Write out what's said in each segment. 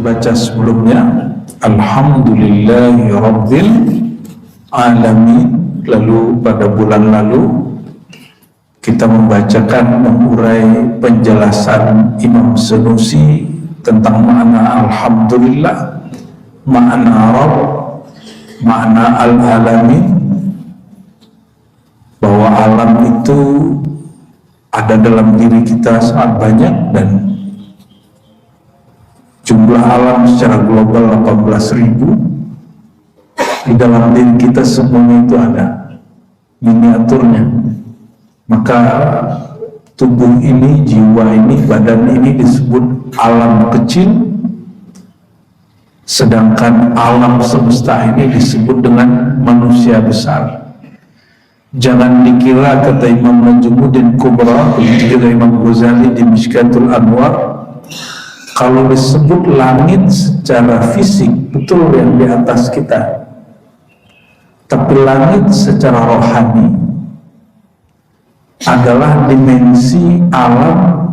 baca sebelumnya Alhamdulillahi Rabbil Alamin. Lalu pada bulan lalu kita membacakan mengurai penjelasan Imam Sanusi tentang makna Alhamdulillah, makna Rabb, makna Al-Alamin, bahwa alam itu ada dalam diri kita sangat banyak dan jumlah alam secara global 18.000. Di dalam diri kita semuanya itu ada miniaturnya. Maka tubuh ini, jiwa ini, badan ini disebut alam kecil, sedangkan alam semesta ini disebut dengan manusia besar. Jangan dikira, kata Imam Najmuddin Kubra, juga Imam Ghazali di Mishkatul Anwar, kalau disebut langit secara fisik betul yang di atas kita, tapi langit secara rohani adalah dimensi alam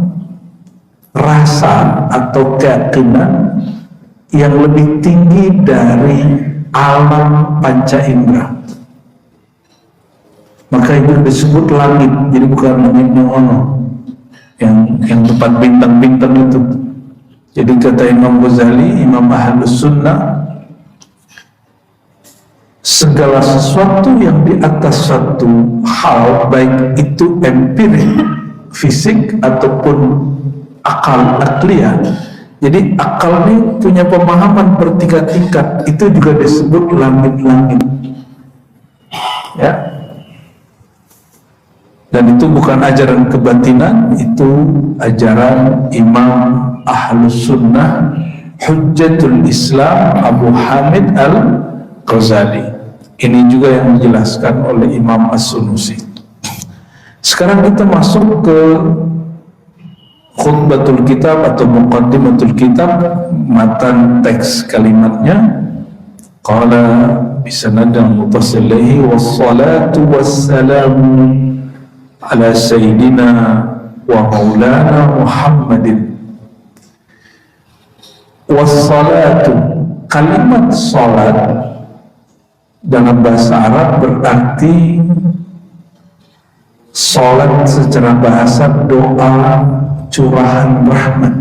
rasa atau keyakinan yang lebih tinggi dari alam panca indera. Maka itu disebut langit. Jadi bukan langit yang ono, yang tempat bintang-bintang itu. Jadi kata Imam Ghazali, Imam Ahlus Sunnah, segala sesuatu yang di atas satu hal, baik itu empirik, fisik ataupun akal, akliyah. Jadi akal ini punya pemahaman bertingkat-tingkat, itu juga disebut langit-langit. Ya. Dan itu bukan ajaran kebatinan, itu ajaran Imam Ahlus Sunnah Hujjatul Islam Abu Hamid Al-Ghazali. Ini juga yang dijelaskan oleh Imam As-Sunusi. Sekarang kita masuk ke khutbatul kitab atau muqaddimatul kitab, matan teks kalimatnya. Qala bisanadin muttasilih wassalatu wassalamu ala sayyidina wa maulana Muhammadin. Wassalatu, kalimat salat dalam bahasa Arab berarti salat secara bahasa doa curahan rahmat.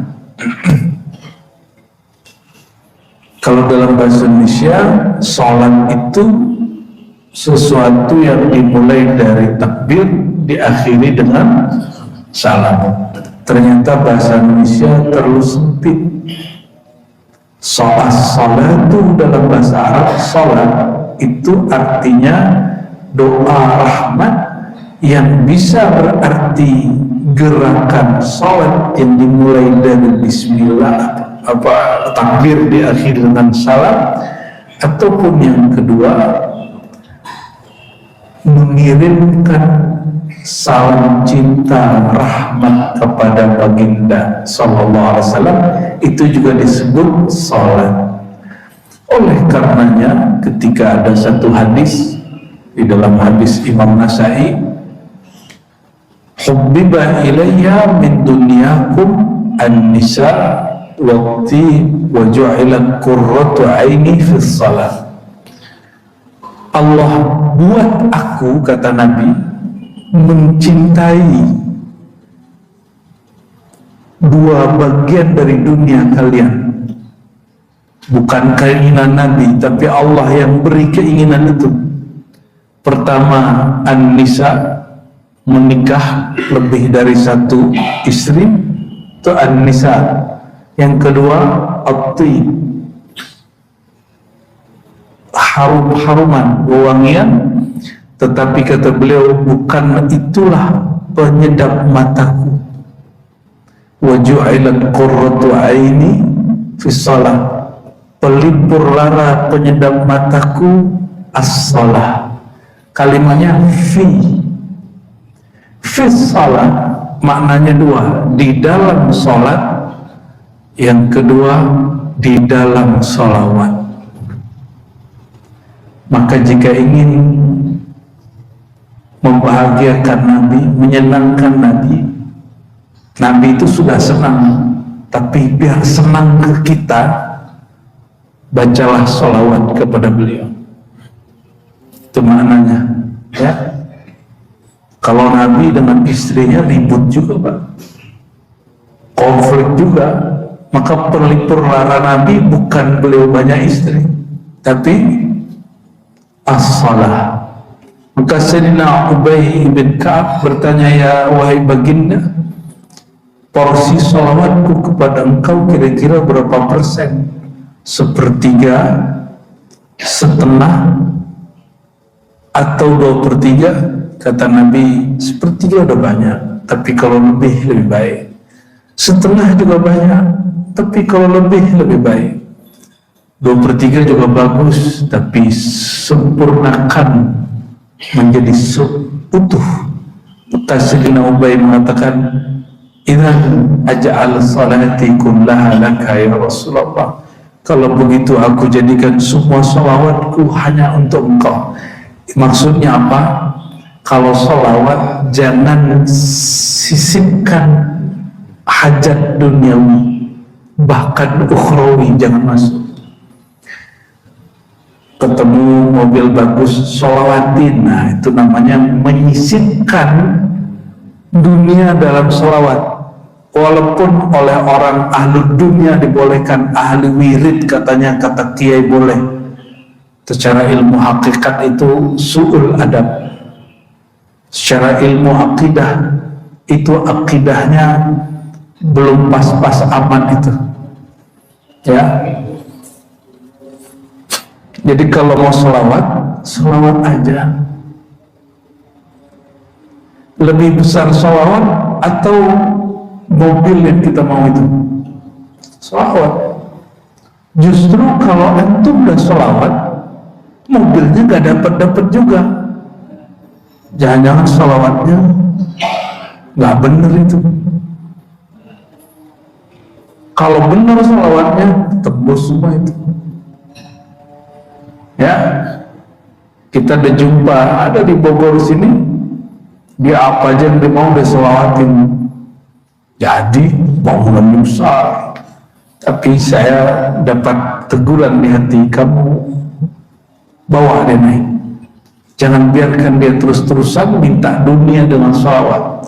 Kalau dalam bahasa Indonesia, salat itu sesuatu yang dimulai dari takbir diakhiri dengan salam. Ternyata bahasa Indonesia terlalu sempit. Salatu dalam bahasa Arab, salat itu artinya doa rahmat, yang bisa berarti gerakan salat yang dimulai dari bismillah, takbir diakhiri dengan salam, ataupun yang kedua mengirimkan salam cinta rahmat kepada baginda sallallahu alaihi wasallam, itu juga disebut salat. Oleh karenanya ketika ada satu hadis di dalam hadis Imam Nasai, hubbiba ilayya min dunyakum an-nisa waqti wa ju'ilat qurratu aini fi shalah. Allah buat aku, kata Nabi, mencintai dua bagian dari dunia kalian. Bukan keinginan Nabi, tapi Allah yang beri keinginan itu. Pertama, an-nisa, menikah lebih dari satu istri, itu an-nisa. Yang kedua, at-tib, harum-haruman, wewangian. Tetapi kata beliau, bukan itulah penyedap mataku. Wa ju'ilat qurratu aini fi shalah, pelipur lara penyedap mataku as-shalah. Kalimatnya fi shalah, maknanya dua, di dalam sholat. Yang kedua, di dalam sholawat. Maka jika ingin membahagiakan Nabi, menyenangkan Nabi, Nabi itu sudah senang, tapi biar senang ke kita, bacalah sholawat kepada beliau. Itu maknanya, ya. Kalau Nabi dengan istrinya ribut juga, Pak, konflik juga, maka pelipur lara Nabi bukan beliau banyak istri, tapi as-salah. Maka Sayyidina Ubay bin Ka'ab bertanya, ya wahai baginda, porsi sholawatku kepada engkau kira-kira berapa persen? 1/3, setengah, atau 2/3? Kata Nabi, 1/3 udah banyak, tapi kalau lebih baik. Setengah juga banyak, tapi kalau lebih baik. 2/3 juga bagus, tapi sempurnakan menjadi utuh. Maka Sayyidina Ubay mengatakan, idzan aj'al salati kullaha laka ya Rasulullah. Kalau begitu aku jadikan semua salawatku hanya untuk engkau. Maksudnya apa? Kalau salawat jangan sisipkan hajat duniawi, bahkan ukhrawi jangan masuk. Ketemu mobil bagus, sholawatin, nah itu namanya menyisipkan dunia dalam sholawat. Walaupun oleh orang ahli dunia dibolehkan, ahli wirid katanya, kata kiai boleh. Secara ilmu hakikat itu su'ul adab. Secara ilmu akidah itu akidahnya belum pas-pas aman itu, ya. Jadi kalau mau sholawat aja. Lebih besar sholawat atau mobil yang kita mau itu? Sholawat. Justru kalau antum udah sholawat, mobilnya gak dapat juga. Jangan-jangan sholawatnya gak bener itu. Kalau bener sholawatnya, tembus semua itu. Ya, kita udah jumpa, ada di Bogor sini, dia apa aja yang dia mau udah selawatin. Jadi bangunan besar, tapi saya dapat teguran di hati, kamu bawa dia naik. Jangan biarkan dia terus-terusan minta dunia dengan sholawat.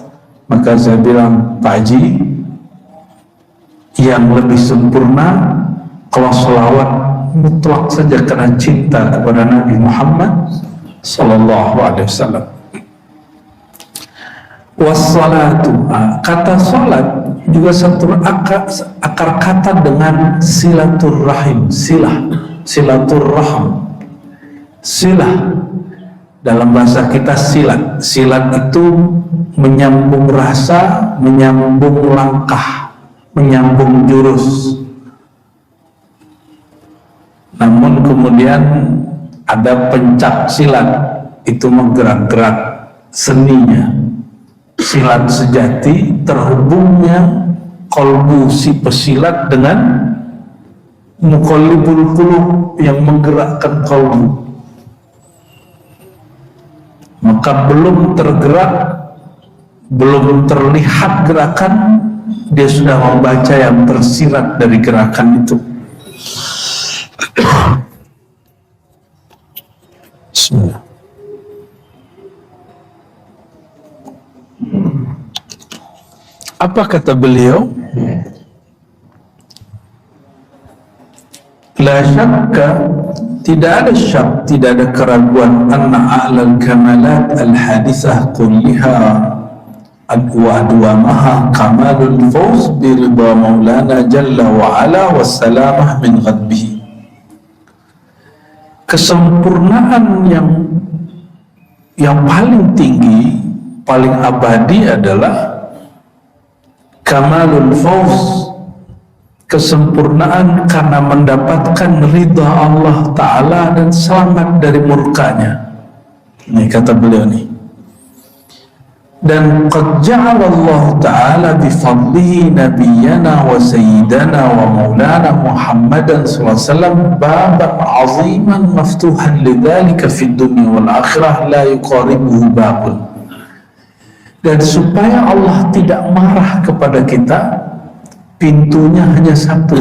Maka saya bilang, Pak Haji, yang lebih sempurna kalau sholawat mutlak saja karena cinta kepada Nabi Muhammad sallallahu alaihi wasallam. Wassalatu, kata salat juga satu akar kata dengan silaturrahim, silaturrahim. Silah dalam bahasa kita silat. Silat itu menyambung rasa, menyambung langkah, menyambung jurus. Namun kemudian ada pencak silat, itu menggerak-gerak seninya. Silat sejati terhubungnya kolbu si pesilat dengan muqallibul qulub yang menggerakkan kolbu. Maka belum tergerak, belum terlihat gerakan, dia sudah membaca yang tersirat dari gerakan itu. Bismillah. Apa kata beliau? La syakka, tidak ada syak, tidak ada keraguan, anna a'lal kamalat al-hadisah kulliha wa adwamaha kamalul fawz biridha maulana jalla wa ala wassalamah min ghadbihi. Kesempurnaan yang paling tinggi, paling abadi adalah kamalul fawz, kesempurnaan karena mendapatkan ridha Allah Ta'ala dan selamat dari murkanya. Ini kata beliau nih. Dan qad ja'ala Allah Ta'ala bifadlihi nabiyyana wa sayyidana wa maulana Muhammadan sallallahu alaihi wasallam baban aziman maftuhan lidzalika fid dunya wal akhirah la yuqaribuhu babun. Dan supaya Allah tidak marah kepada kita, pintunya hanya satu.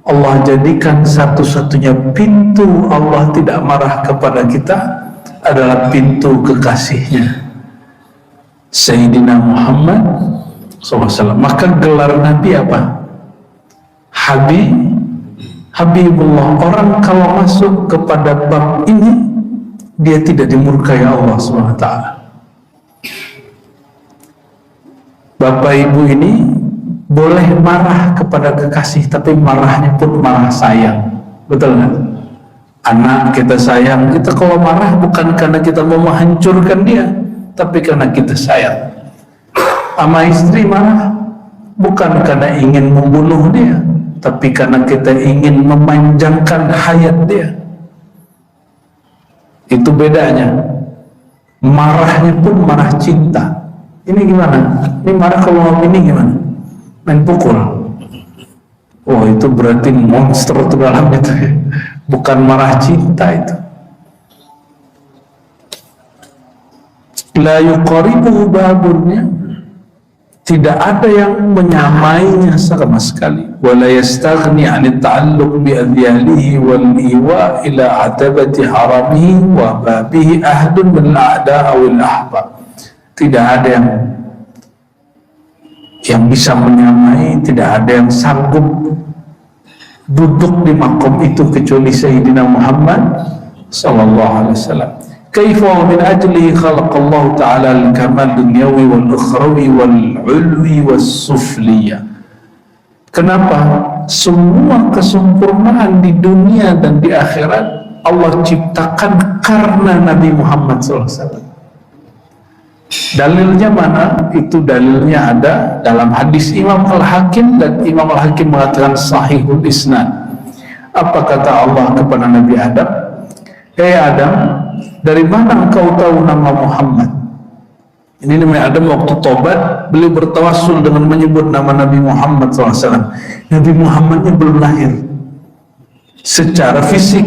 Allah jadikan satu-satunya pintu Allah tidak marah kepada kita adalah pintu kekasihnya Sayyidina Muhammad SAW. Maka gelar Nabi apa? Habibullah. Orang kalau masuk kepada bab ini, dia tidak dimurkai Allah SWT. Bapak ibu ini boleh marah kepada kekasih, tapi marahnya pun marah sayang. Betul nggak? Anak kita sayang, kita kalau marah bukan karena kita mau menghancurkan dia, tapi karena kita sayang. Sama istri marah bukan karena ingin membunuh dia, tapi karena kita ingin memanjangkan hayat dia. Itu bedanya. Marahnya pun marah cinta. Ini gimana? Ini marah kalau ini gimana? Main pukul. Oh, itu berarti monster itu dalam itu ya. Bukan marah cinta itu. La yuqaribuhu babunnya, tidak ada yang menyamainya sama sekali. Wala yastaghni 'an at-ta'alluq bi adyalihi wal iwa ila 'atabati haramihi wa babihi ahdun min al-a'da' wal ahbab. Tidak ada yang bisa menyamai, tidak ada yang sanggup duduk di makom itu kecuali Sayyidina Muhammad sallallahu alaihi wasallam. Kaifa min ajli khalaqallahu ta'ala al-kamal dunyawi wal ukhrawi wal ulwi was sufliyah. Kenapa semua kesempurnaan di dunia dan di akhirat Allah ciptakan karena Nabi Muhammad SAW. Dalilnya mana? Itu dalilnya ada dalam hadis Imam Al-Hakim, dan Imam Al-Hakim mengatakan sahihul isnad. Apa kata Allah kepada Nabi Adam? Hei Adam, dari mana engkau tahu nama Muhammad? Ini Nabi Adam waktu tobat, beliau bertawassul dengan menyebut nama Nabi Muhammad SAW. Nabi Muhammadnya belum lahir secara fisik,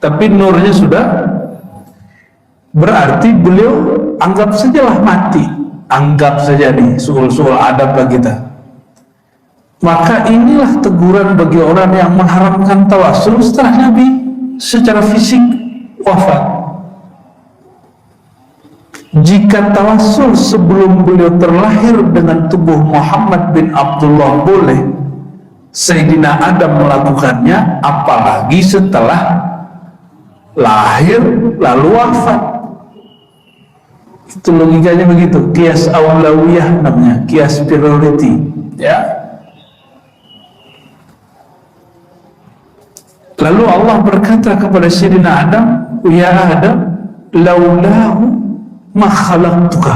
tapi nurnya sudah. Berarti beliau anggap sajalah mati. Anggap saja nih, soal adab bagi kita. Maka inilah teguran bagi orang yang mengharamkan tawassul setelah Nabi secara fisik wafat. Jika tawassul sebelum beliau terlahir dengan tubuh Muhammad bin Abdullah boleh, Sayyidina Adam melakukannya, apalagi setelah lahir lalu wafat. Itu logikanya begitu. Qiyas aulawiyah namanya, qiyas priority, ya. Lalu Allah berkata kepada Sayyidina Adam, ya Adam, laulahu ma khalaqtuka.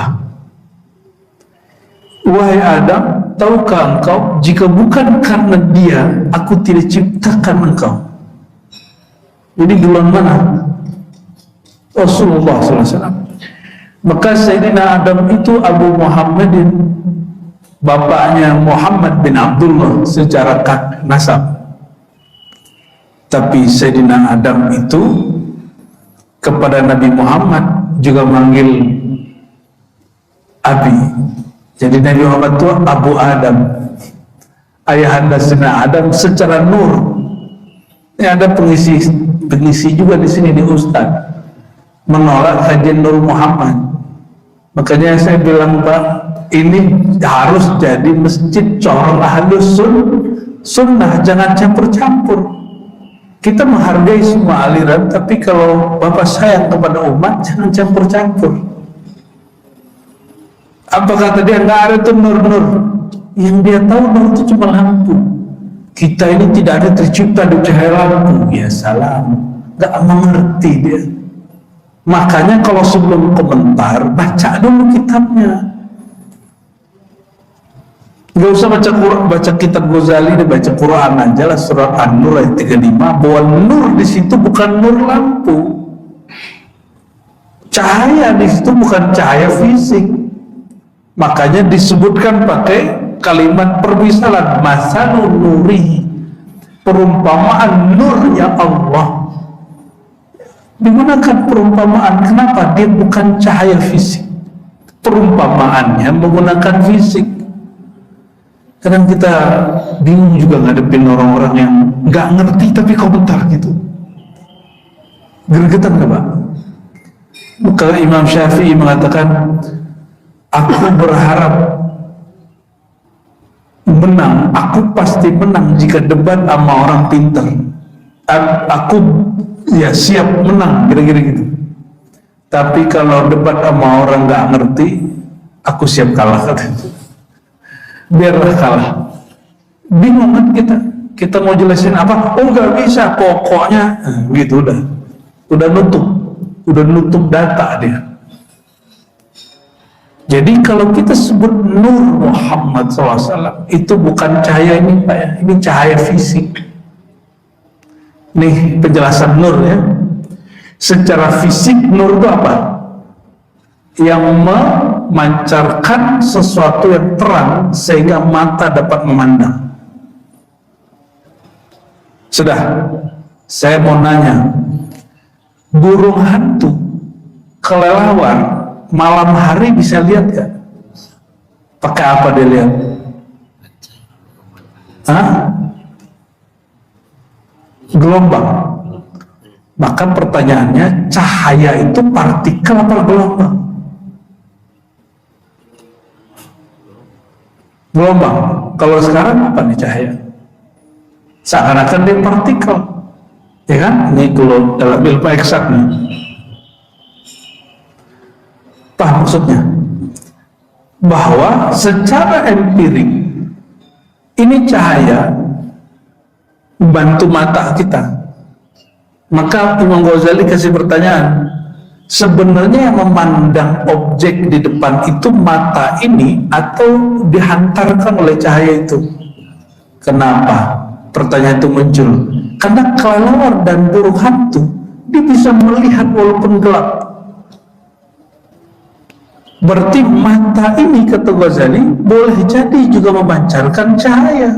Wahai Adam, tahukah engkau jika bukan karena dia aku tidak ciptakan engkau. Jadi duluan mana? Rasulullah SAW. Maka Sayyidina Adam itu Abu Muhammadin, bapaknya Muhammad bin Abdullah secara nasab. Tapi Sayyidina Adam itu kepada Nabi Muhammad juga manggil Abi. Jadi Nabi Muhammad itu Abu Adam, ayahanda Sayyidina Adam secara nur. Ini ada pengisi juga di sini di Ustaz menolak kajian Nur Muhammad. Makanya saya bilang, Pak, ini harus jadi masjid corong ahlus sunnah, jangan campur-campur. Kita menghargai semua aliran, tapi kalau Bapak sayang kepada umat, jangan campur-campur. Apa kata dia? Nggak ada tuh nur-nur. Yang dia tahu nur itu cuma lampu. Kita ini tidak ada tercipta di cahaya lampu. Ya salam, nggak mengerti dia. Makanya kalau sebelum komentar, baca dulu kitabnya. Gak usah baca kitab Ghazali, baca Quran aja lah, surat An-Nur ayat 35, bahwa nur di situ bukan nur lampu. Cahaya di situ bukan cahaya fisik. Makanya disebutkan pakai kalimat permisalan, masalun nuri, perumpamaan nurnya Allah. Digunakan perumpamaan, kenapa? Dia bukan cahaya fisik, perumpamaannya menggunakan fisik. Kadang kita bingung juga ngadepin orang-orang yang nggak ngerti tapi komentar gitu. Gregetan nggak Pak? Maka Imam Syafi'i mengatakan, aku berharap menang, aku pasti menang jika debat sama orang pintar. Aku ya siap menang, kira-kira gitu. Tapi kalau debat sama orang nggak ngerti, aku siap kalah, katanya. Biarlah kalah. Bingung kan kita mau jelasin apa? Oh nggak bisa, pokoknya gitu udah nutup data dia. Jadi kalau kita sebut Nur Muhammad SAW, itu bukan cahaya ini Pak ya, ini cahaya fisik. Nih penjelasan Nur ya. Secara fisik Nur itu apa? Yang memancarkan sesuatu yang terang sehingga mata dapat memandang. Sudah, saya mau nanya, burung hantu kelelawar malam hari bisa lihat gak? Pakai apa dia lihat? Hah? Gelombang. Maka pertanyaannya, cahaya itu partikel apa gelombang? Gelombang. Kalau sekarang apa nih cahaya? Seakan-akan dia partikel, ya kan? Ini kalau dalam ilmu eksak nih. Paham maksudnya? Bahwa secara empirik ini cahaya membantu mata kita. Maka Imam Ghazali kasih pertanyaan, sebenarnya yang memandang objek di depan itu mata ini atau dihantarkan oleh cahaya itu? Kenapa pertanyaan itu muncul? Karena kelelawar dan burung hantu dia bisa melihat walaupun gelap. Berarti mata ini, kata Ghazali, boleh jadi juga memancarkan cahaya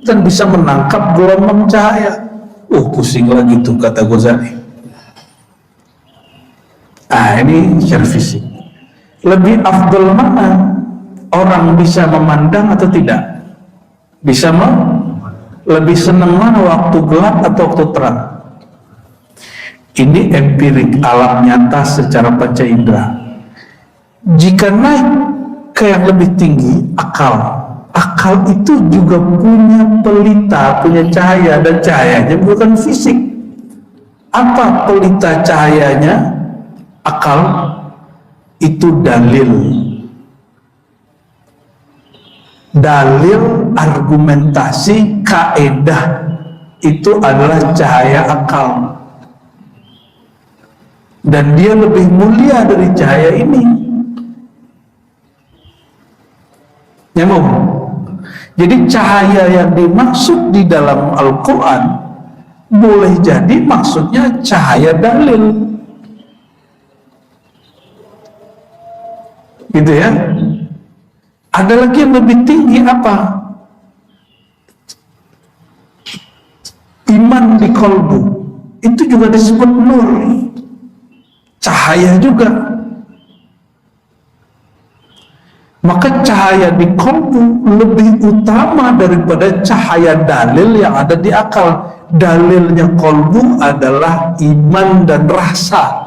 dan bisa menangkap gelombang cahaya. Oh, pusing lagi tuh, kata Ghazali. Ini secara fisik. Lebih afdal mana? Orang bisa memandang atau tidak? Bisa lebih senang mana, waktu gelap atau waktu terang? Ini empirik, alam nyata secara panca indera. Jika naik ke yang lebih tinggi, akal itu juga punya pelita, punya cahaya, dan cahayanya bukan fisik. Apa pelita cahayanya? Akal itu dalil argumentasi, kaedah itu adalah cahaya akal, dan dia lebih mulia dari cahaya ini. Nyambung? Jadi cahaya yang dimaksud di dalam Al-Quran boleh jadi maksudnya cahaya dalil, gitu ya. Ada lagi yang lebih tinggi, apa? Iman di kolbu, itu juga disebut nur, cahaya juga. Maka cahaya di kolbu lebih utama daripada cahaya dalil yang ada di akal. Dalilnya kolbu adalah iman dan rasa.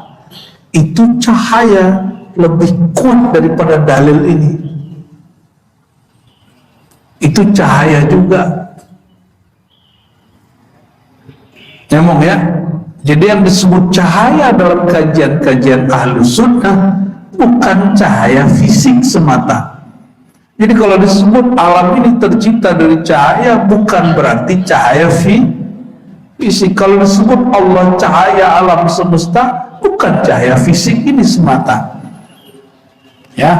Itu cahaya lebih kuat daripada dalil ini. Itu cahaya juga. Nyambung ya? Jadi yang disebut cahaya dalam kajian-kajian Ahlus Sunnah bukan cahaya fisik semata. Jadi kalau disebut alam ini tercipta dari cahaya, bukan berarti cahaya fisik. Kalau disebut Allah cahaya alam semesta, bukan cahaya fisik ini semata. Ya.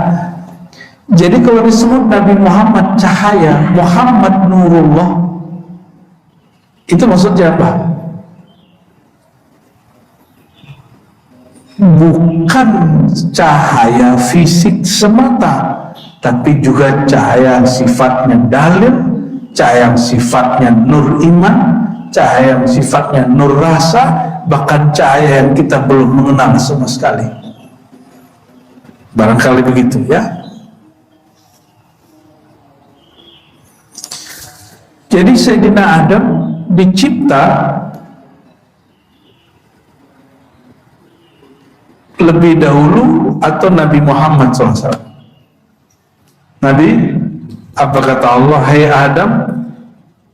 Jadi kalau disebut Nabi Muhammad cahaya, Muhammad Nurullah, itu maksudnya apa? Bukan cahaya fisik semata, tapi juga cahaya yang sifatnya dalil, cahaya yang sifatnya nur iman, cahaya yang sifatnya nur rasa, bahkan cahaya yang kita belum mengenal sama sekali. Barangkali begitu ya. Jadi Sayyidina Adam dicipta lebih dahulu atau Nabi Muhammad SAW? Nabi, apa kata Allah? Hai Adam,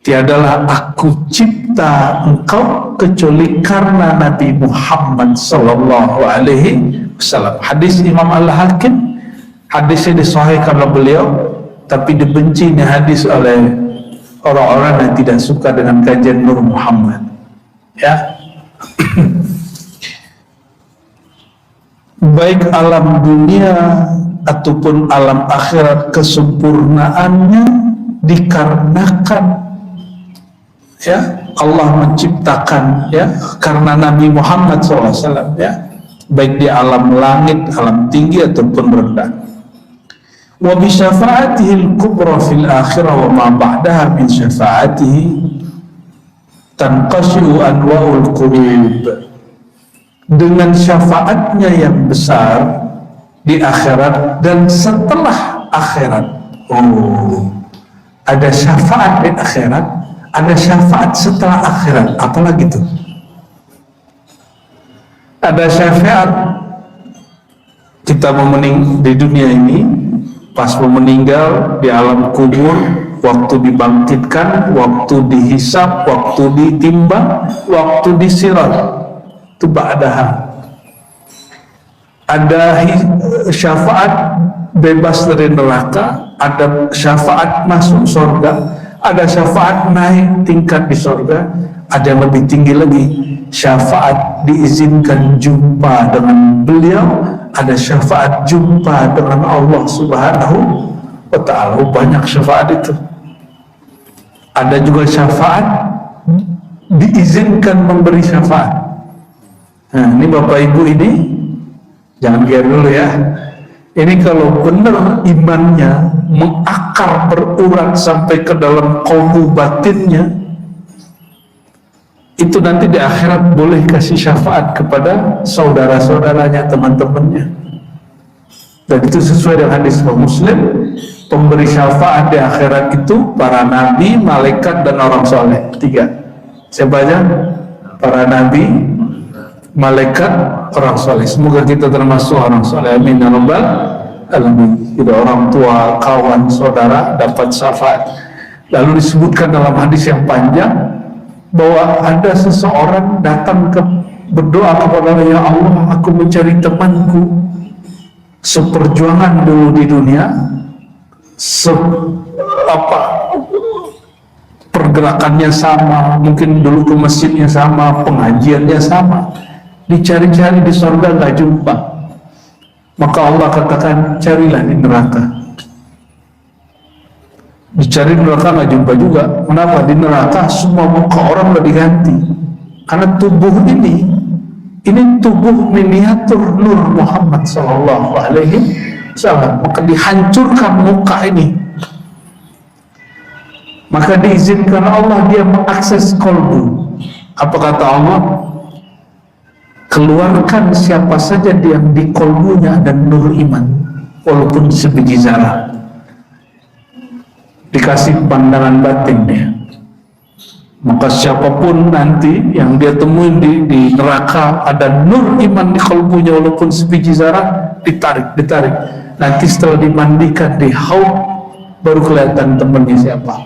tiadalah aku cipta engkau kecuali karena Nabi Muhammad Sallallahu Alaihi Wasallam. Hadis Imam Al-Hakim, hadisnya disahihkan oleh beliau, tapi dibenci ini hadis oleh orang-orang yang tidak suka dengan kajian Nur Muhammad. Ya, baik alam dunia ataupun alam akhirat, kesempurnaannya dikarenakan ya Allah menciptakan ya karena Nabi Muhammad SAW ya, baik di alam langit, alam tinggi ataupun rendah. Wa bi syafa'atihi al-kubra fil akhirah wa ma ba'daha min syafa'atihi tanqasyu anwa'ul qulub. Dengan syafaatnya yang besar di akhirat dan setelah akhirat. Oh, ada syafaat di akhirat, ada syafaat setelah akhirat. Apalagi itu? Ada syafaat kita di dunia ini, pas mau meninggal di alam kubur, waktu dibangkitkan, waktu dihisab, waktu ditimbang, waktu disirat. Itu ba'daha. Ada syafaat bebas dari neraka, ada syafaat masuk surga, ada syafaat naik tingkat di surga, ada yang lebih tinggi lagi, syafaat diizinkan jumpa dengan beliau, ada syafaat jumpa dengan Allah Subhanahu wa Ta'ala. Banyak syafaat itu. Ada juga syafaat diizinkan memberi syafaat. Nah, ini Bapak Ibu ini jangan gear dulu ya. Ini kalau benar imannya mengakar berurat sampai ke dalam qalbu batinnya, itu nanti di akhirat boleh kasih syafaat kepada saudara-saudaranya, teman-temannya. Dan itu sesuai dengan hadis Muslim, pemberi syafaat di akhirat itu para nabi, malaikat, dan orang soleh. 3. Siapa aja? Para nabi, malaikat, orang soleh. Semoga kita termasuk orang soleh. Amin ya rabbal alamin. Tidak orang tua, kawan, saudara dapat syafaat. Lalu disebutkan dalam hadis yang panjang bahwa ada seseorang datang berdoa kepada Allah, ya Allah, aku mencari temanku seperjuangan dulu di dunia, pergerakannya sama, mungkin dulu ke masjidnya sama, pengajiannya sama, dicari-cari di surga nggak jumpa. Maka Allah katakan, carilah di neraka. Dicari di neraka nggak jumpa juga. Kenapa? Di neraka semua muka orang udah diganti, karena tubuh ini tubuh miniatur Nur Muhammad Sallallahu Alaihi Wasallam. Maka dihancurkan muka ini, maka diizinkan Allah dia mengakses kolbu. Apa kata Allah? Keluarkan siapa saja yang di kolbunya ada nur iman, walaupun sebiji zarah. Dikasih pandangan batin dia. Maka siapapun nanti yang dia temuin di neraka ada nur iman di kolbunya walaupun sebiji zarah, ditarik. Nanti setelah dimandikan di haud baru kelihatan temannya siapa.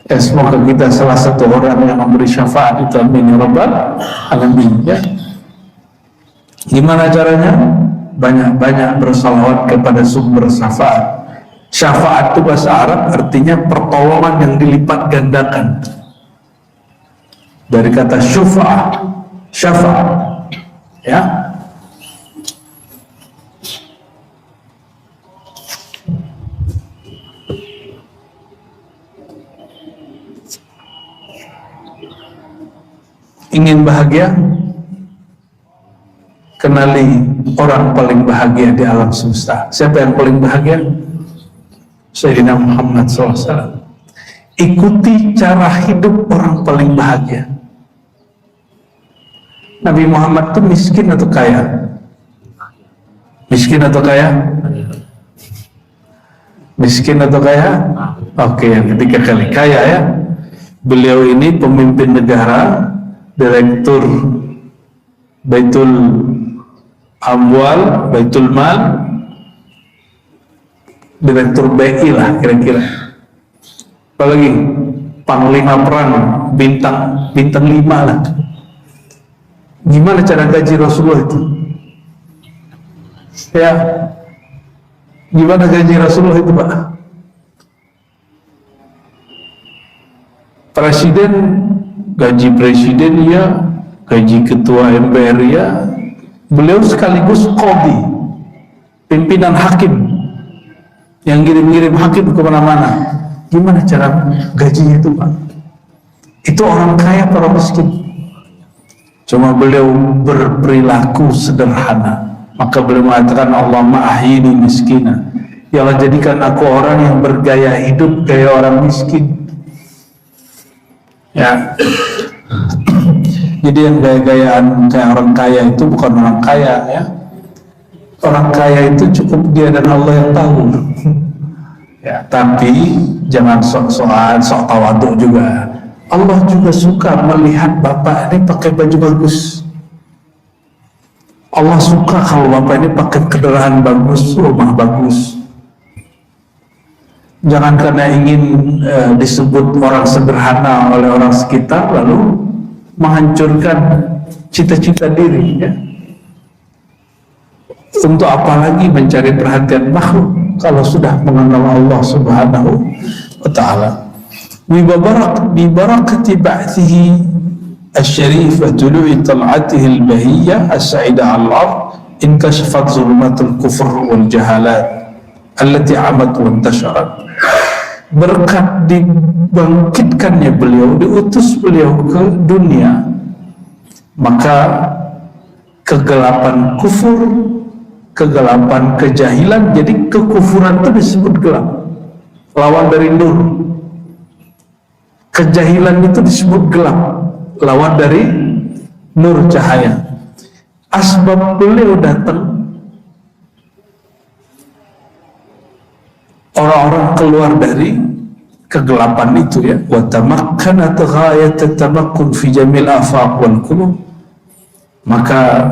Ya, semoga kita salah satu orang yang memberi syafaat itu. Amin ya rabbal alamin ya. Gimana caranya? Banyak-banyak bersalawat kepada sumber syafaat. Syafaat itu bahasa Arab artinya pertolongan yang dilipat gandakan. Dari kata syafaat ya. Ingin bahagia? Kenali orang paling bahagia di alam semesta. Siapa yang paling bahagia? Sayyidina Muhammad SAW. Ikuti cara hidup orang paling bahagia. Nabi Muhammad itu miskin atau kaya? Miskin atau kaya? Miskin atau kaya? Oke, yang ketiga kali kaya ya. Beliau ini pemimpin negara, direktur Baitul Amwal, Baitul Mal, direktur BI lah kira-kira. Apalagi panglima perang bintang 5 lah. Gimana cara gaji Rasulullah itu? Ya, gimana gaji Rasulullah itu, Pak? Presiden, gaji presiden ya, gaji ketua MPR ya, beliau sekaligus qadhi, pimpinan hakim yang ngirim-ngirim hakim kemana-mana. Gimana cara gajinya itu, Pak? Itu orang kaya para miskin. Cuma beliau berperilaku sederhana. Maka beliau mengatakan, Allahumma ahyini miskina, ya Allah jadikan aku orang yang bergaya hidup kayak orang miskin. Ya, jadi yang gaya-gayaan kayak orang kaya itu bukan orang kaya ya. Orang kaya itu cukup dia dan Allah yang tahu. Ya, tapi jangan sok-sokan, sok tawaduk juga. Allah juga suka melihat bapak ini pakai baju bagus. Allah suka kalau bapak ini pakai kendaraan bagus, rumah bagus. Jangan karena ingin disebut orang sederhana oleh orang sekitar lalu menghancurkan cita-cita diri ya. Untuk apalagi mencari perhatian makhluk kalau sudah mengenal Allah Subhanahu wa ta'ala. Bi barakati ba'thihi asy-syarif wa tulu'i tal'atihi al-bahiyyah as-sa'idah al-ard inkashafat zulumatul kufr wal jahalat allati amat wa intasharat. Berkat dibangkitkannya beliau, diutus beliau ke dunia, maka kegelapan kufur, kegelapan kejahilan, jadi kekufuran itu disebut gelap, lawan dari nur. Kejahilan itu disebut gelap, lawan dari nur, cahaya. Asbab beliau datang, orang-orang keluar dari kegelapan itu ya. Wa tamakkanat ghayat at-tamakkun fi jamil afaq wal qulub. Maka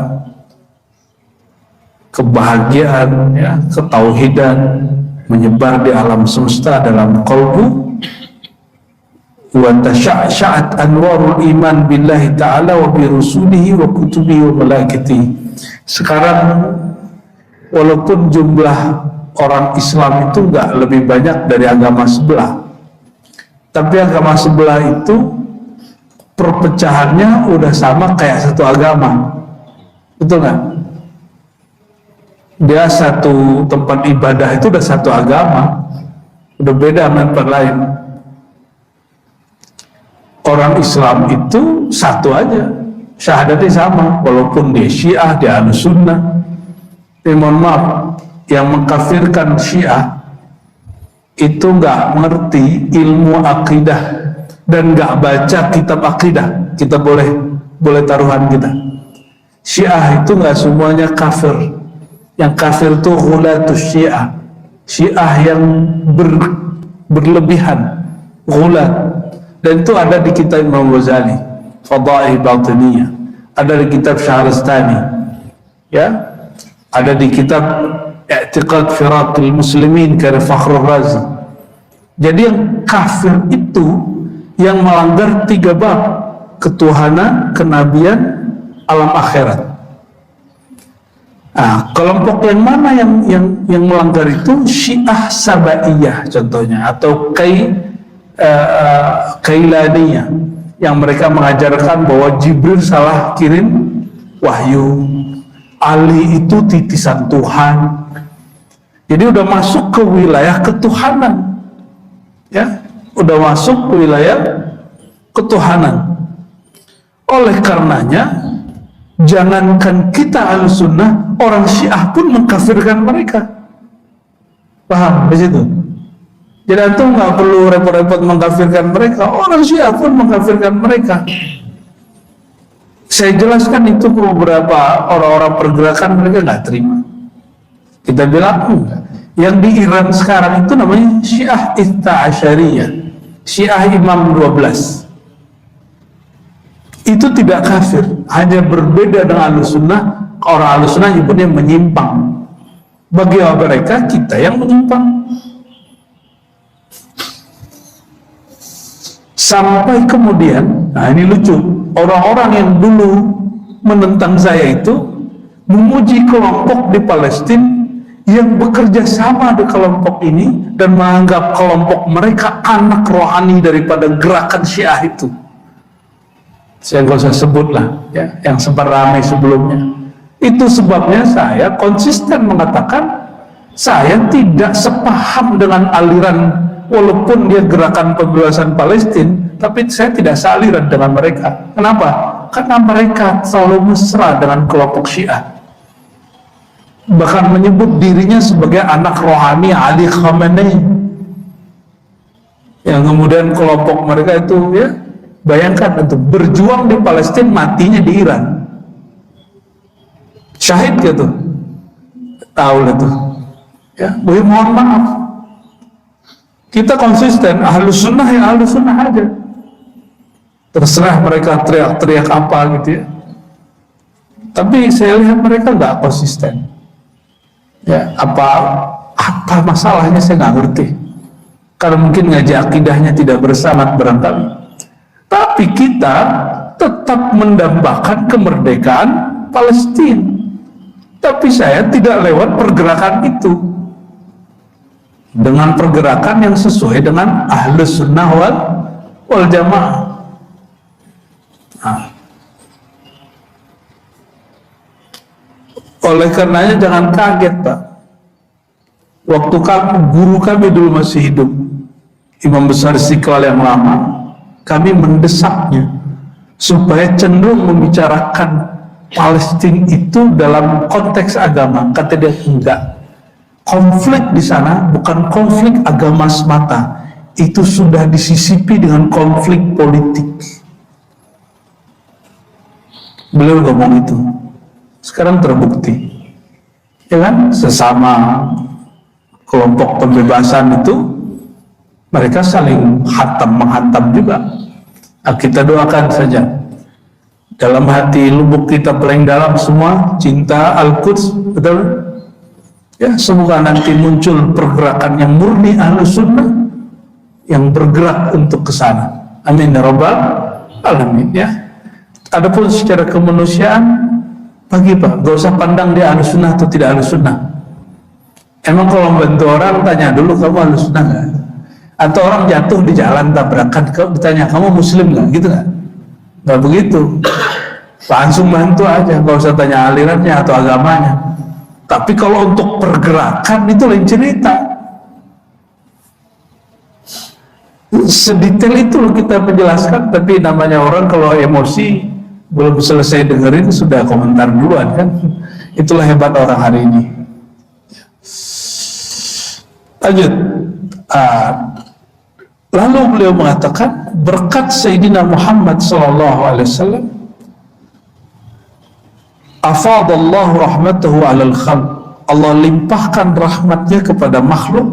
kebahagiaan ya, ketauhidan menyebar di alam semesta dalam qalbu. Wa tasyaa'at anwarul iman billahi ta'ala wa bi rusulihi wa kutubihi wa malaikatihi. Sekarang walaupun jumlah orang Islam itu enggak lebih banyak dari agama sebelah, tapi agama sebelah itu perpecahannya udah sama kayak satu agama, betul nggak? Dia satu tempat ibadah itu udah satu agama, udah beda sama tempat lain. Orang Islam itu satu aja, syahadatnya sama, walaupun dia Syiah, dia Ahlus Sunnah. Mohon maaf, yang mengkafirkan Syiah itu nggak mengerti ilmu akidah dan nggak baca kitab akidah. Kita boleh taruhan kita. Syiah itu nggak semuanya kafir. Yang kafir itu ghulatus Syiah, Syiah yang berlebihan, ghulat. Dan itu ada di kitab Imam Ghazali, Fadaih Batiniyah, ada di kitab Syahrastani, ya, ada di kitab I'tiqad Firaqil Muslimin karya Fakhrul Razi. Jadi yang kafir itu yang melanggar 3 bab: ketuhanan, kenabian, alam akhirat. Nah, kelompok yang mana yang melanggar itu? Syiah Sabaiyah contohnya, atau Kailaniyah, yang mereka mengajarkan bahwa Jibril salah kirim wahyu, Ali itu titisan Tuhan. Jadi udah masuk ke wilayah ketuhanan, ya, udah masuk ke wilayah ketuhanan. Oleh karenanya, jangankan kita Ahlussunnah, orang Syiah pun mengkafirkan mereka. Paham di situ? Jadi antum nggak perlu repot-repot mengkafirkan mereka, orang Syiah pun mengkafirkan mereka. Saya jelaskan itu ke beberapa orang-orang pergerakan, mereka nggak terima. Kita bilang enggak. Yang di Iran sekarang itu namanya Syiah Ithna Asyariyah, Syiah Imam 12. Itu tidak kafir, hanya berbeda dengan Ahlussunnah. Orang Ahlussunnah nyebutnya menyimpang. Bagi mereka, kita yang menyimpang. Sampai kemudian, nah ini lucu, orang-orang yang dulu menentang saya itu memuji kelompok di Palestina yang bekerja sama di kelompok ini dan menganggap kelompok mereka anak rohani daripada gerakan Syiah itu. Saya nggak usah sebut lah, ya, yang sempat ramai sebelumnya. Itu sebabnya saya konsisten mengatakan saya tidak sepaham dengan aliran, walaupun dia gerakan pembebasan Palestina, tapi saya tidak sealiran dengan mereka. Kenapa? Karena mereka selalu mesra dengan kelompok Syiah, bahkan menyebut dirinya sebagai anak rohani Ali Khamenei, yang kemudian kelompok mereka itu, ya, bayangkan itu berjuang di Palestina, matinya di Iran. Syahid gitu, tahu itu, ya. Mohon maaf, kita konsisten, Ahlussunnah ya Ahlussunnah aja, terserah mereka teriak-teriak apa gitu ya. Tapi saya lihat mereka nggak konsisten, ya. Apa masalahnya saya nggak ngerti, karena mungkin ngaji akidahnya tidak bersama barangkali. Tapi kita tetap mendambakan kemerdekaan Palestina. Tapi saya tidak lewat pergerakan itu, dengan pergerakan yang sesuai dengan Ahlussunnah wal Jamaah. Nah, oleh karenanya jangan kaget, Pak. Waktu guru kami dulu masih hidup, Imam Besar Istiqlal yang lama, kami mendesaknya supaya cenderung membicarakan Palestina itu dalam konteks agama. Kata dia, enggak, konflik di sana bukan konflik agama semata, itu sudah disisipi dengan konflik politik. Beliau ngomong itu, sekarang terbukti, ya kan, sesama kelompok pembebasan itu mereka saling menghantam juga. Nah, kita doakan saja, dalam hati lubuk kita paling dalam semua cinta Al-Quds, betul? Ya, semoga nanti muncul pergerakan yang murni Ahlussunnah yang bergerak untuk ke sana. Amin ya rabbal alamin, ya. Adapun secara kemanusiaan, bagi Pak, gak usah pandang dia Ahlussunnah atau tidak Ahlussunnah. Emang kalau membantu orang, tanya dulu kamu Ahlussunnah nggak? Atau orang jatuh di jalan tabrakan, ditanya kamu Muslim nggak? Gitu nggak? Nggak begitu. Langsung bantu aja, nggak usah tanya alirannya atau agamanya. Tapi kalau untuk pergerakan itu lain cerita. Sedetail itu loh kita menjelaskan, tapi namanya orang kalau emosi belum selesai dengerin sudah komentar duluan kan. Itulah hebat orang hari ini. Lanjut. Lalu beliau mengatakan, berkat Sayyidina Muhammad SAW, afadallahu rahmatahu alal khalq, Allah limpahkan rahmatnya kepada makhluk,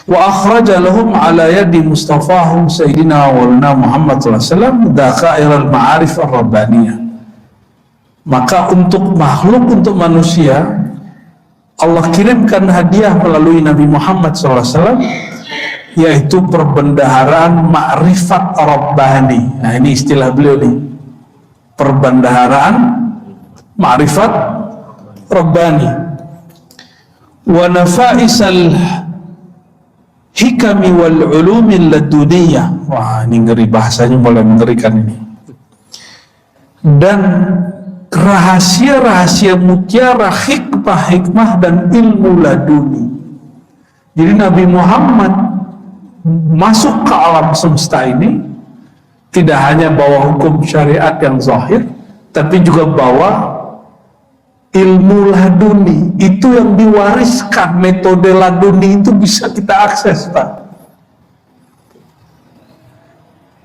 wa akhraja lahum ala yadi mustafahum Sayyidina walana Muhammad SAW dakairal ma'arif ar-rabbaniyah. Maka untuk makhluk, untuk manusia, Allah kirimkan hadiah melalui Nabi Muhammad SAW, yaitu perbendaharaan ma'rifat Rabbani. Nah, ini istilah beliau nih, perbendaharaan ma'rifat Rabbani, wa nafaisal hikami wal ulumil laduniyah. Wah, ini ngeri, bahasanya mulai mengerikan ini. Dan rahasia-rahasia mutiara, hikmah dan ilmu laduni. Jadi Nabi Muhammad masuk ke alam semesta ini tidak hanya bawa hukum syariat yang zahir, tapi juga bawa ilmu laduni. Itu yang diwariskan, metode laduni itu bisa kita akses, Pak.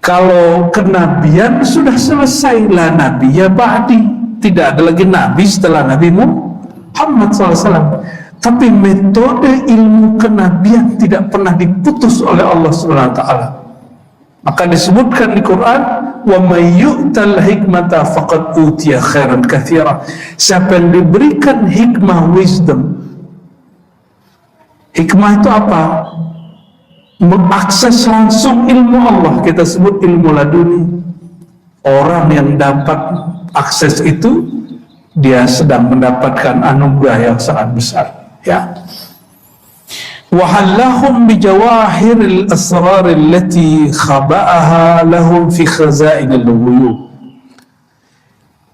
Kalau kenabian sudah selesai, lah nabi ya ba'di, tidak ada lagi nabi setelah Nabi Muhammad SAW. Tapi metode ilmu kenabian tidak pernah diputus oleh Allah Subhanahu wa taala. Maka disebutkan di Quran, wa may yu'tal hikmata faqad utiya khairan katsira. Siapa yang diberikan hikmah, wisdom. Hikmah itu apa? Mengakses langsung ilmu Allah, kita sebut ilmu laduni. Orang yang dapat akses itu, dia sedang mendapatkan anugerah yang sangat besar, ya. وَحَلَّهُمْ بِجَوَاهِرِ الْأَسْرَارِ الَّتِي خَبَأَهَا لَهُمْ فِي خَزَائِنِ الْغُيُوبِ.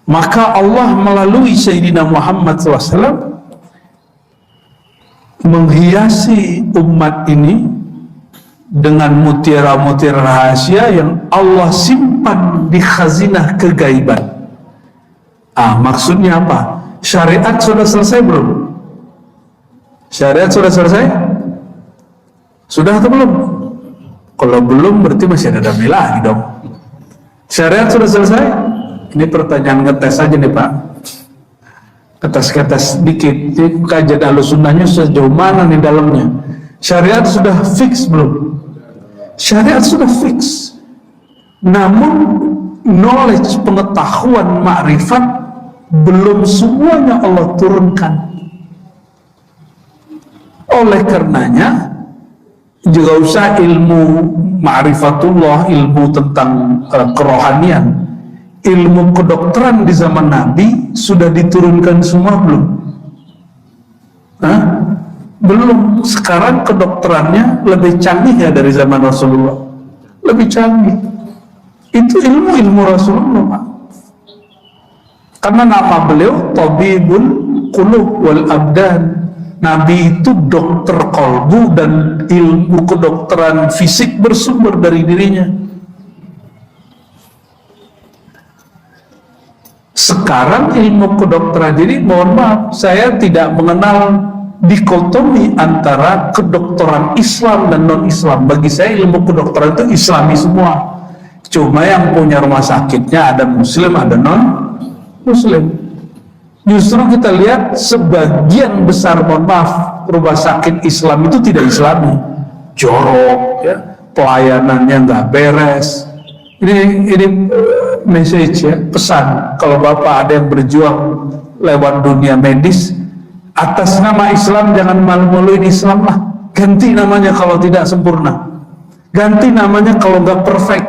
Maka Allah melalui Sayyidina Muhammad SAW menghiasi umat ini dengan mutiara-mutiara rahasia yang Allah simpan di khazinah kegaiban. Maksudnya apa? Syariat sudah selesai belum? Syariat sudah selesai? Sudah atau belum? Kalau belum berarti masih ada damai lagi dong. Syariat sudah selesai? Ini pertanyaan ngetes aja nih Pak. Ngetes sedikit. Ini kajian Ahlussunnahnya sejauh mana nih dalamnya? Syariat sudah fix belum? Syariat sudah fix. Namun knowledge, pengetahuan, makrifat belum semuanya Allah turunkan. Oleh karenanya juga usah ilmu ma'rifatullah, ilmu tentang kerohanian, ilmu kedokteran di zaman Nabi sudah diturunkan semua belum? Belum. Sekarang kedokterannya lebih canggih ya dari zaman Rasulullah, lebih canggih. Itu ilmu Rasulullah, Pak. Karena nama beliau Tabibul Qulub wal Abdan. Nabi itu dokter kolbu, dan ilmu kedokteran fisik bersumber dari dirinya. Sekarang ilmu kedokteran, jadi mohon maaf, saya tidak mengenal dikotomi antara kedokteran Islam dan non-Islam. Bagi saya ilmu kedokteran itu Islami semua. Cuma yang punya rumah sakitnya ada Muslim, ada non-Muslim. Justru kita lihat sebagian besar, mohon maaf, rumah sakit Islam itu tidak Islami, jorok, ya, pelayanannya nggak beres. Ini message ya, pesan. Kalau Bapak ada yang berjuang lewat dunia medis atas nama Islam, jangan malu-maluin Islam lah. Ganti namanya kalau tidak sempurna. Ganti namanya kalau nggak perfect.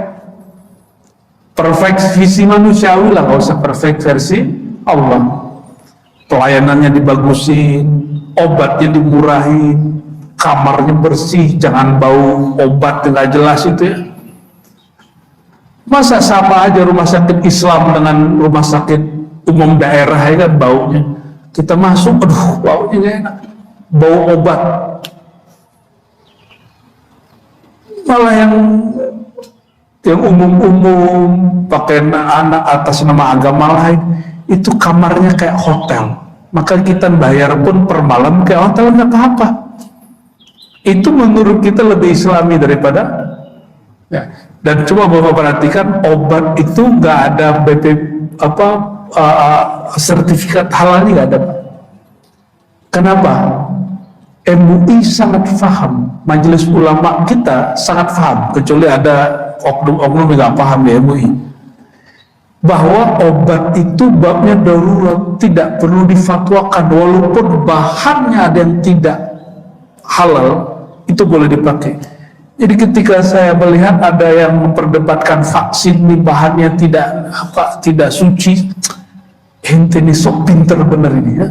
Perfect visi manusiawi lah, nggak usah perfect versi Allah. Pelayanannya dibagusin, obatnya dimurahin, kamarnya bersih, jangan bau obat nggak jelas itu ya. Masa sama aja rumah sakit Islam dengan rumah sakit umum daerah ya kan baunya. Kita masuk, aduh baunya gak enak, bau obat. Malah yang umum-umum pakai anak atas nama agama lain, itu kamarnya kayak hotel. Maka kita bayar pun per malam kayak hotel, nggak apa-apa. Itu menurut kita lebih Islami daripada ya. Dan coba Bapak perhatikan, obat itu nggak ada sertifikat halalnya nggak ada. Kenapa? MUI sangat paham, majelis ulama kita sangat paham, kecuali ada oknum-oknum yang nggak paham di MUI, bahwa obat itu babnya darurat, tidak perlu difatwakan. Walaupun bahannya ada yang tidak halal, itu boleh dipakai. Jadi ketika saya melihat ada yang memperdebatkan vaksin ini bahannya tidak suci, ente ini sok pinter bener ini ya.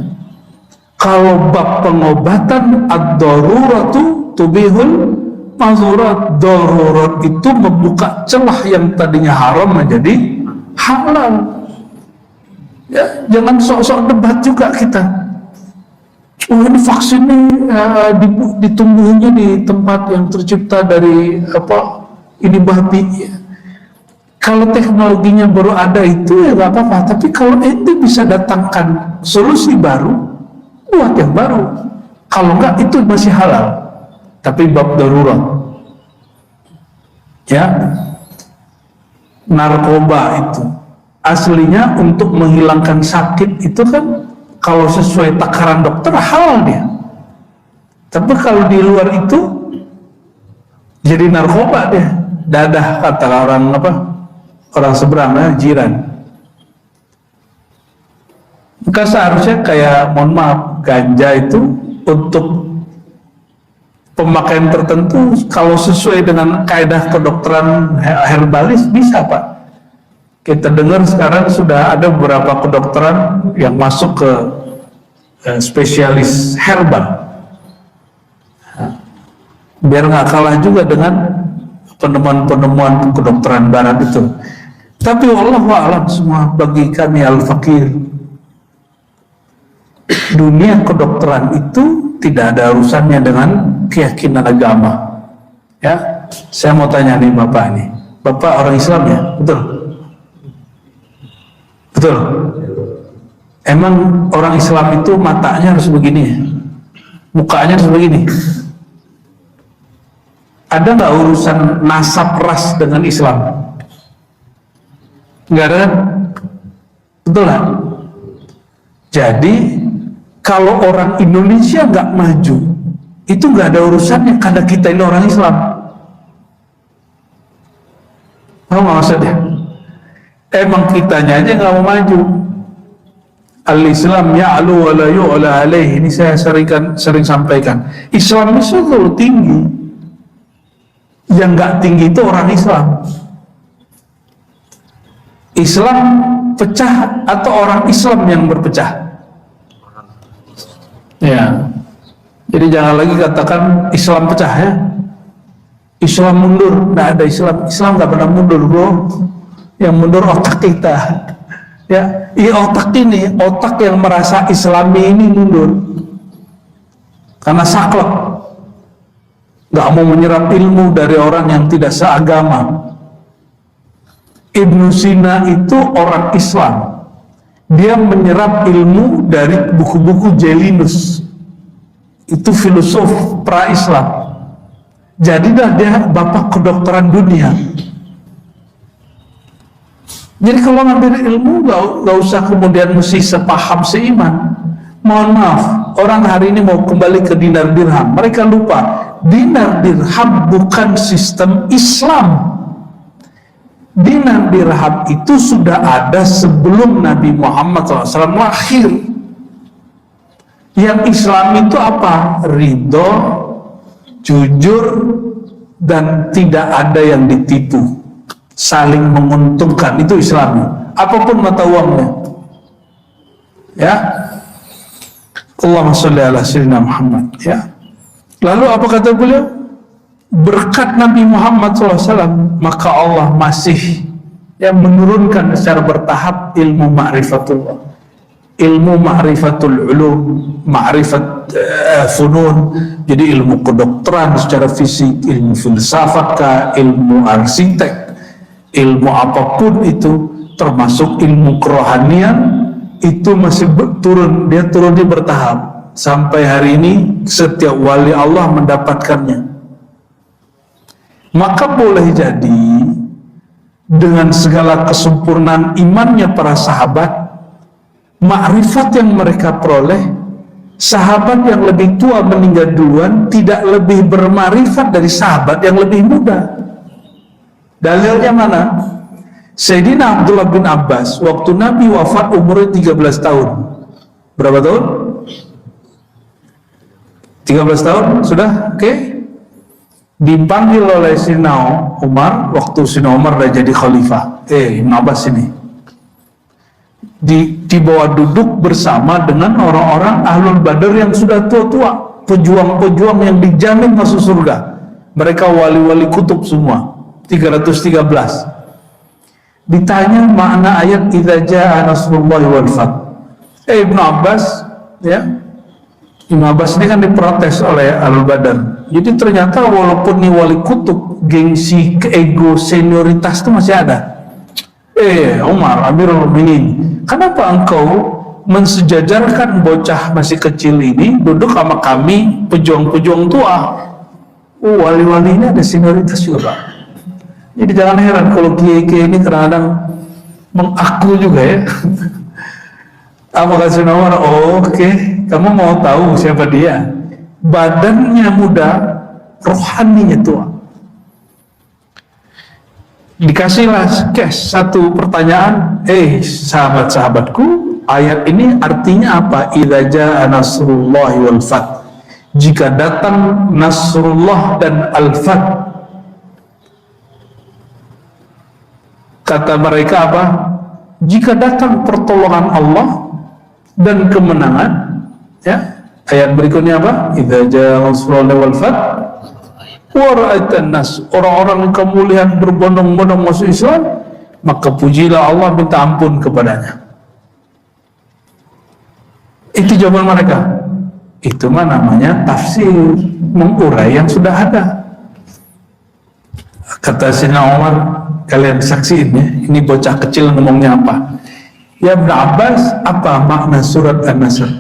Kalau bab pengobatan, ad-daruratu tubihul mazurat, darurat itu membuka celah yang tadinya haram menjadi halal. Ya, jangan sok-sok debat juga kita. Oh ini vaksin ini ditumbuhnya di tempat yang tercipta dari ini babi. Ya. Kalau teknologinya baru ada itu ya nggak apa-apa. Tapi kalau ente bisa datangkan solusi baru, buat yang baru. Kalau enggak itu masih halal. Tapi bab darurat. Ya. Narkoba itu aslinya untuk menghilangkan sakit itu kan kalau sesuai takaran dokter halal dia. Tapi kalau di luar itu jadi narkoba dia. Dadah kata orang orang seberang, jiran. Maka seharusnya kayak, mohon maaf, ganja itu untuk pemakaian tertentu kalau sesuai dengan kaidah kedokteran herbalis bisa, Pak. Kita dengar sekarang sudah ada beberapa kedokteran yang masuk ke spesialis herbal. Biar nggak kalah juga dengan penemuan-penemuan kedokteran barat itu. Tapi wallahu a'lam semua, bagi kami al-fakir, dunia kedokteran itu tidak ada urusannya dengan keyakinan agama. Ya, saya mau tanya nih Bapak nih. Bapak orang Islam ya? Betul? Betul? Emang orang Islam itu matanya harus begini ya? Mukanya harus begini? Ada nggak urusan nasab ras dengan Islam? Nggak ada kan? Betul lah. Jadi kalau orang Indonesia nggak maju, itu nggak ada urusannya karena kita ini orang Islam. Tahu nggak maksudnya? Emang kitanya aja nggak mau maju. Al-Islam ya'lu wa la yu'la alaih. Ini saya sering sampaikan. Islam itu selalu tinggi. Yang nggak tinggi itu orang Islam. Islam pecah atau orang Islam yang berpecah? Ya, jadi jangan lagi katakan Islam pecah ya. Islam mundur, nggak ada Islam. Islam nggak pernah mundur, bro. Yang mundur otak kita. Ya, otak ini, otak yang merasa Islami ini mundur karena saklek, nggak mau menyerap ilmu dari orang yang tidak seagama. Ibnu Sina itu orang Islam. Dia menyerap ilmu dari buku-buku Jalinus. Itu filosof pra-Islam. Jadilah dia bapak kedokteran dunia. Jadi kalau ngambil ilmu gak usah kemudian mesti sepaham seiman. Mohon maaf, orang hari ini mau kembali ke dinar dirham. Mereka lupa, dinar dirham bukan sistem Islam. Dinar dirham itu sudah ada sebelum Nabi Muhammad SAW lahir. Yang Islam itu apa? Ridho, jujur, dan tidak ada yang ditipu, saling menguntungkan. Itu Islam. Apapun mata uangnya. Ya. Allahumma sholli ala sayyidina Muhammad. Ya. Lalu apa kata beliau? Berkat Nabi Muhammad SAW, maka Allah masih menurunkan secara bertahap ilmu ma'rifatullah, ilmu ma'rifatul ulum, ma'rifat funun. Jadi ilmu kedokteran secara fisik, ilmu filsafat, ilmu arsitek, ilmu apapun itu, termasuk ilmu kerohanian, itu masih turun. Dia turun di bertahap. Sampai hari ini setiap wali Allah mendapatkannya. Maka boleh jadi dengan segala kesempurnaan imannya para sahabat, makrifat yang mereka peroleh, sahabat yang lebih tua meninggal duluan tidak lebih bermakrifat dari sahabat yang lebih muda. Dalilnya mana? Sayyidina Abdullah bin Abbas waktu Nabi wafat umurnya 13 tahun. Berapa tahun? 13 tahun sudah? Oke. Dipanggil oleh Sina Umar waktu Sina Umar sudah jadi khalifah. Ibn Abbas ini dibawa duduk bersama dengan orang-orang ahlul badar yang sudah tua-tua, pejuang-pejuang yang dijamin masuk surga. Mereka wali-wali kutub semua, 313. Ditanya makna ayat idza jaa nasrullahi wal fath. Ibn Abbas, ya, Ibn Abbas ini kan diprotes oleh ahlul badar. Jadi ternyata walaupun ini wali kutub, gengsi, ego, senioritas itu masih ada. Umar, Amirul Mukminin, kenapa engkau mensejajarkan bocah masih kecil ini duduk sama kami pejuang-pejuang tua? Wali-wali ini ada senioritas juga, Pak. Jadi jangan heran kalau kiai-kiai ini kadang-kadang mengaku juga ya. Apa kata Umar? Oke, kamu mau tahu siapa dia? badannya muda, rohaninya tua. Dikasihlah satu pertanyaan, sahabat-sahabatku, ayat ini artinya apa? Idza jaa nasrullahi wal fath. Jika datang Nasrullah dan Al-Fath. Kata mereka apa? Jika datang pertolongan Allah dan kemenangan, ya. Ayat berikutnya apa? Idza jaa Nasrullah wal fath wa ra'aitan nas, orang-orang yang kamu lihat berbondong-bondong masuk Islam, maka pujilah Allah, minta ampun kepadanya. Itu jawaban mereka. Itu mah namanya tafsir, mengurai yang sudah ada. Kata Sayyidina Umar, kalian saksiin ya, ini bocah kecil ngomongnya apa? Ya Ibn Abbas, apa makna surat An-Nasr?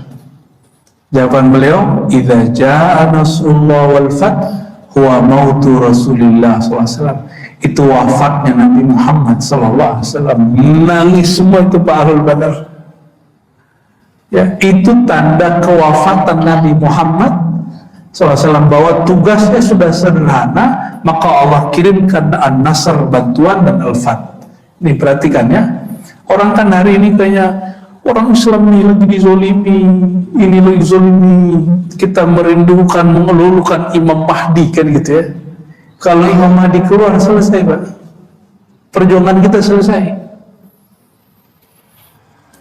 Jawaban beliau, idza jaa nasrullah wal fath huwa mautu Rasulillah SAW. Itu wafatnya Nabi Muhammad SAW. Nangis semua itu Pak Ahlul Badar. Ya, itu tanda kewafatan Nabi Muhammad SAW, bahwa tugasnya sudah sederhana, maka Allah kirimkan An-Nasr, bantuan, dan Al-Fath. Ini perhatikan ya. Orang kan hari ini kayaknya orang Islam ini lagi dizolimi, ini lagi zolimi. Kita merindukan, mengelulukan Imam Mahdi kan gitu ya. Kalau Imam Mahdi keluar, selesai Pak. Perjuangan kita selesai.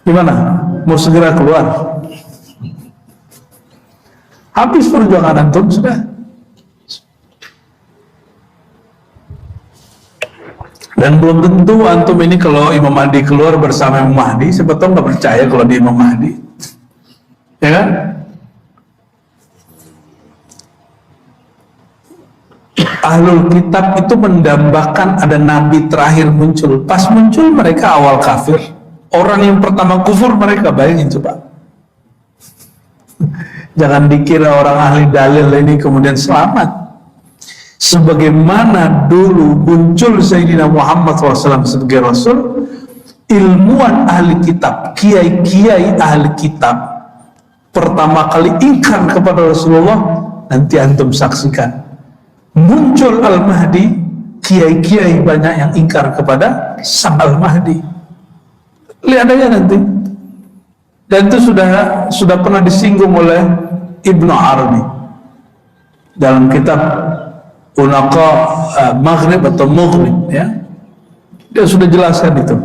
Gimana? Mau segera keluar? Habis perjuangan antum sudah. Dan belum tentu antum ini kalau Imam Mahdi keluar bersama Imam Mahdi, siapa tahu nggak percaya kalau di Imam Mahdi, ya kan? Ahlul kitab itu mendambakan ada nabi terakhir muncul. Pas muncul mereka awal kafir. Orang yang pertama kufur mereka, bayangin coba. Jangan dikira orang ahli dalil ini kemudian selamat. Sebagaimana dulu muncul Sayyidina Muhammad SAW sebagai Rasul, ilmuwan ahli kitab, kiai-kiai ahli kitab pertama kali ingkar kepada Rasulullah. Nanti antum saksikan, muncul Al-Mahdi, kiai-kiai banyak yang ingkar kepada sang Al-Mahdi. Lihat aja nanti. Dan itu sudah pernah disinggung oleh Ibnu Arabi dalam kitab Unaqa Maghrib atau Mughrib ya. Dia sudah jelaskan itu.